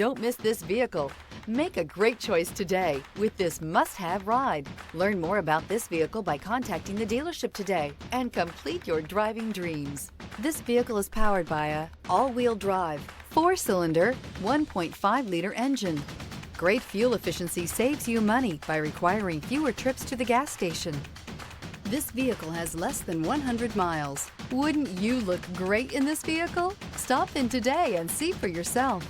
Don't miss this vehicle. Make a great choice today with this must-have ride. Learn more about this vehicle by contacting the dealership today and complete your driving dreams. This vehicle is powered by a all-wheel drive, 4-cylinder, 1.5-liter engine. Great fuel efficiency saves you money by requiring fewer trips to the gas station. This vehicle has less than 100 miles. Wouldn't you look great in this vehicle? Stop in today and see for yourself.